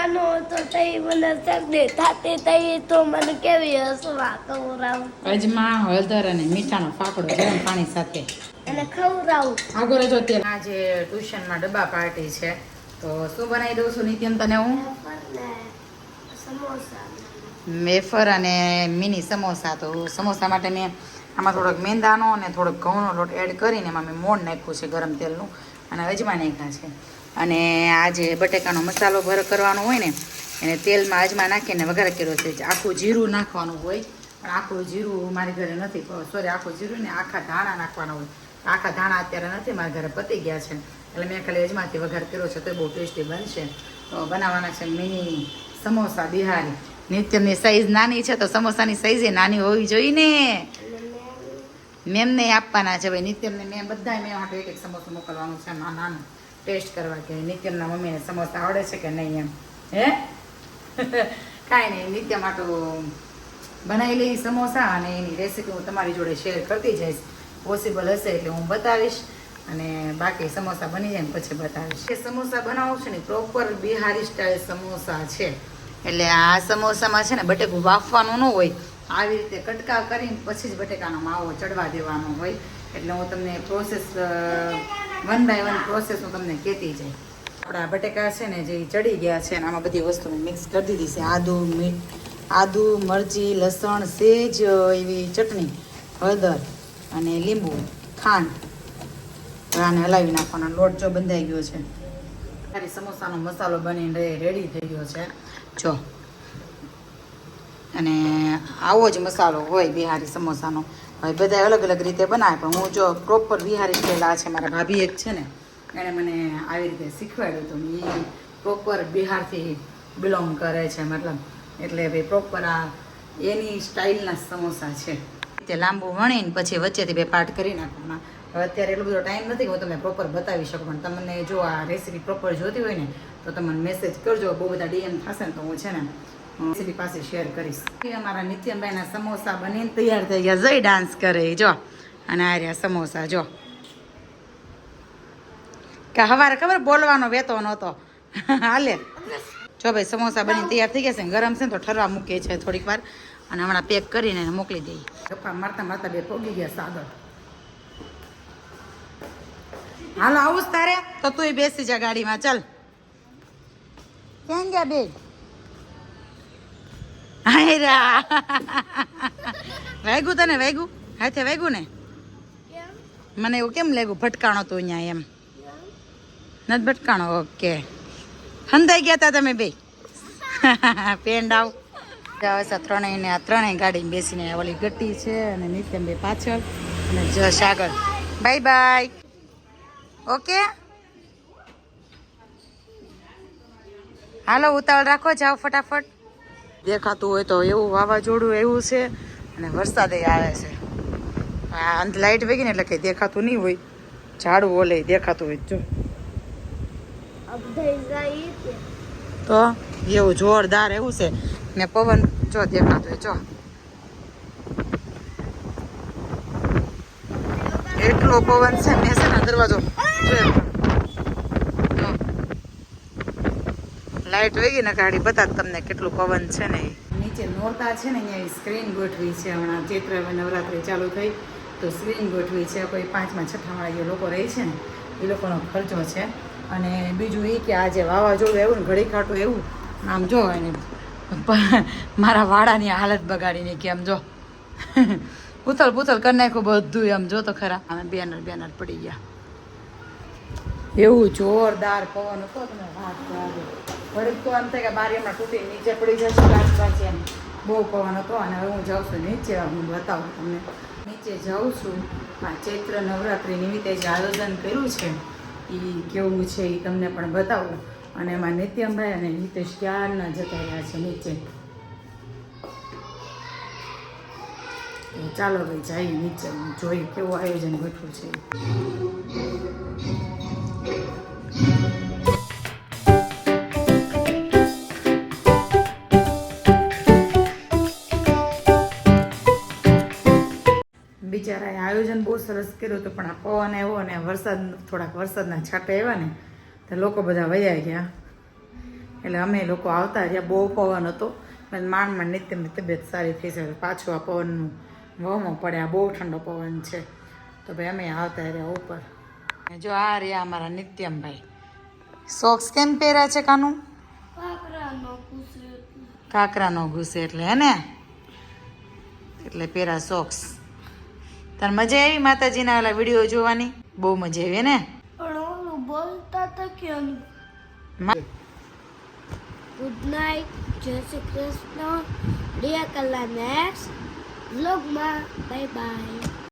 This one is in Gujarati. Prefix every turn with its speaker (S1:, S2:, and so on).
S1: નાનો હતો તઈ મને શરદી થતી તઈ તો મને કેવી હસવા ખવડાવું
S2: અજમા હળદર અને મીઠાનો ફાફડો ગરમ પાણી સાથે
S1: અને ખવડાવું
S2: આગળ જો તે આજે ટ્યુશનમાં ડબ્બા પાર્ટી છે તો શું બનાવી દઉં છું નિત્યમ તને હું
S1: સમોસા
S2: વેફર અને મિની સમોસા તો સમોસા માટે મેં આમાં થોડોક મેંદાનો અને થોડોક ઘઉંનો લોટ એડ કરીને એમાં મેં મોણ નાખ્યું છે ગરમ તેલનું અને અજમા નાખ્યા છે અને આ જે બટેકાનો મસાલો ભર કરવાનો હોય ને એને તેલમાં અજમા નાખીને વઘાર કર્યો છે આખું જીરું નાખવાનું હોય પણ આખું જીરું મારી ઘરે નથી સોરી આખું જીરું ને આખા ધાણા નાખવાના હોય આખા ધાણા અત્યારે નથી મારા ઘરે પતી ગયા છે એટલે મેં ખાલી અજમાથી વઘાર કર્યો છે તો બહુ ટેસ્ટી બનશે તો બનાવવાના છે મિની સમોસા બિહારી નિત્યમની સાઈઝ નાની છે તો સમોસાની સાઈઝ નાની હોવી જોઈએ ને મેમને આપવાના છે ભાઈ નિત્યમને મેં બધા મેં માટે એક સમોસું મોકલવાનું છે નાનું ટેસ્ટ કરવા કે નિત્યમના મમ્મીને સમોસા આવડે છે કે નહીં એમ હે કાંઈ નહીં નિત્ય માટે બનાવી લઈ સમોસા અને એની રેસીપી હું તમારી જોડે શેર કરતી જઈશ પોસિબલ હશે એટલે હું બતાવીશ અને બાકી સમોસા બની જાય ને પછી બતાવીશ એ સમોસા બનાવું છે ને પ્રોપર બિહારી સ્ટાઇલ સમોસા છે એટલે આ સમોસામાં છે ને બટેકું બાફવાનું ન હોય આવી રીતે કટકા કરીને પછી જ બટેકાનો માવો ચડવા દેવાનો હોય એટલે હું તમને process one by one process હું તમને કહેતી જાય આપણા બટેકા છે ને જે ચડી ગયા છે ને આમાં બધી વસ્તુ મેં મિક્સ કરી દીધી છે આદુ મરચી લસણ સેજ એવી ચટણી હળદર અને લીંબુ ખાંડ આને હલાવી નાખવાનો લોટ જો બંધાઈ ગયો છે સારી સમોસાનો મસાલો બનીને રેડી થઈ ગયો છે જો અને આવો જ મસાલો હોય બિહારી સમોસાનો હવે બધા અલગ અલગ રીતે બનાવે પણ હું જો પ્રોપર બિહારી સ્ટાઇલ આ છે મારા ભાભી એક છે ને એણે મને આવી રીતે શીખવાડ્યું હતું એ પ્રોપર બિહારથી બિલોંગ કરે છે મતલબ એટલે ભાઈ પ્રોપર આ એની સ્ટાઇલના સમોસા છે તે લાંબુ વણીને પછી વચ્ચેથી બે પાર્ટ કરી નાખવાના હવે અત્યારે એટલો બધો ટાઈમ નથી કે હું તમને પ્રોપર બતાવી શકું પણ તમને જો આ રેસીપી પ્રોપર જોતી હોય ને તો તમે મેસેજ કરજો બહુ બધા ડીએમ થશે ને તો હું છે ને રેસીપી પાસે શેર કરીશ અમારા નિત્યમભાઈના સમોસા બનીને તૈયાર થઈ ગયા જઈ ડાન્સ કરે જો અને આ રહ્યા સમોસા જો કે હવારે ખબર બોલવાનો વેતો નહોતો હાલે જો ભાઈ સમોસા બનીને તૈયાર થઈ ગયા છે ગરમ છે ને તો ઠરવા મૂકે છે થોડીક વાર અને હમણાં પેક કરીને મોકલી દઈએ ગપ્પા મારતા મારતા બે પોગી ગયા સાગર હાલો આવું જ તારે તો તું બેસી જા ગાડીમાં ચાલ ક્યાં ગયા બે હાયરા વાગ્યું તને વાગ્યું હાથે વાગ્યું ને મને એવું કેમ લાગ્યું ભટકાણો તું અહીંયા એમ નથી ભટકાણો ઓકે હંધાઈ ગયા તા તમે બે પેન્ડ આવ ત્રણેય આ ત્રણેય ગાડીમાં બેસીને ઓલી ગટ્ટી છે અને નિત્યમ બે પાછળ અને જશ આગળ બાય બાય ઓકે હાલો ઉતાવળ રાખો જાઓ ફટાફટ દેખાતું હોય તો એવું વાવાઝોડું એવું છે અને વરસાદ આવે છે આ અંત લાઇટ વેગી ને એટલે કંઈ દેખાતું નહીં હોય ઝાડવું ઓલે દેખાતું હોય જો તો એવું જોરદાર એવું છે ને પવન જો દેખાતું હોય જો એટલો પવન છે મેં છે ને દરવાજો લાઇટ વેગી ને ગાડી બતા તમને કેટલું પવન છે ને નીચે નોરતા છે ને અહીંયા સ્ક્રીન ગોઠવી છે હમણાં ચૈત્ર નવરાત્રી ચાલુ થઈ તો સ્ક્રીન ગોઠવી છે કોઈ 5મા 6મા જે લોકો રહે છે ને એ લોકોનો ખર્ચો છે અને બીજું એ કે આજે વાવાઝોડું એવું ને ઘડી કાંટું એવું આમ જો એને મારા વાડાની હાલત બગાડીને કે આમ જો પૂથલ પૂથલ કરી નાખ્યું બધું એમ જો તો ખરા અમે બેનર પડી ગયા એવું જોરદાર પવન હતો તમે વાત કરો ઘડીક તો એમ થાય કે બારી હમણાં તૂટી નીચે પડી જશે કાચ એમ બહુ પવન હતો અને હવે હું જાઉં છું નીચે હું બતાવું તમને નીચે જાઉં છું આ ચૈત્ર નવરાત્રિ નિમિત્તે જે આયોજન કર્યું છે એ કેવું છે એ તમને પણ બતાવું અને એમાં નિત્યમભાઈ અને હિતેશ ક્યારના જતા રહ્યા છે નીચે ચાલો ભાઈ જઈએ નીચે જોઈએ કેવું આયોજન ગોઠવું છે બિચારાએ આયોજન બહુ સરસ કર્યું હતું પણ આ પવન આવ્યો ને વરસાદના છાંટા આવ્યા ને તો લોકો બધા વયા ગયા એટલે અમે લોકો આવતા રહ્યા. બહુ પવન હતો પણ માંડ નિત્યમની તબિયત સારી થઈ છે. પાછું આ પવનનું વહમો પડ્યા, બહુ ઠંડો પવન છે. તો ભાઈ અમે આવતા રહ્યા ઉપર. જો આ રહ્યા અમારા નિત્યમભાઈ. સોક્સ કેમ પહેર્યા છે કાનું? કાકરા નો ઘૂસે એટલે હે ને, એટલે પહેરા સોક્સ. તને મજા આવી માતાજીના ઓલા વિડીયો જોવાની? બહુ મજા આવી ને?
S1: પણ ઓલું બોલતા તો કેમ? ગુડ નાઇટ, જય શ્રી કૃષ્ણ. 2 કલાક નેક્સ્ટ વ્લોગમાં. Bye bye.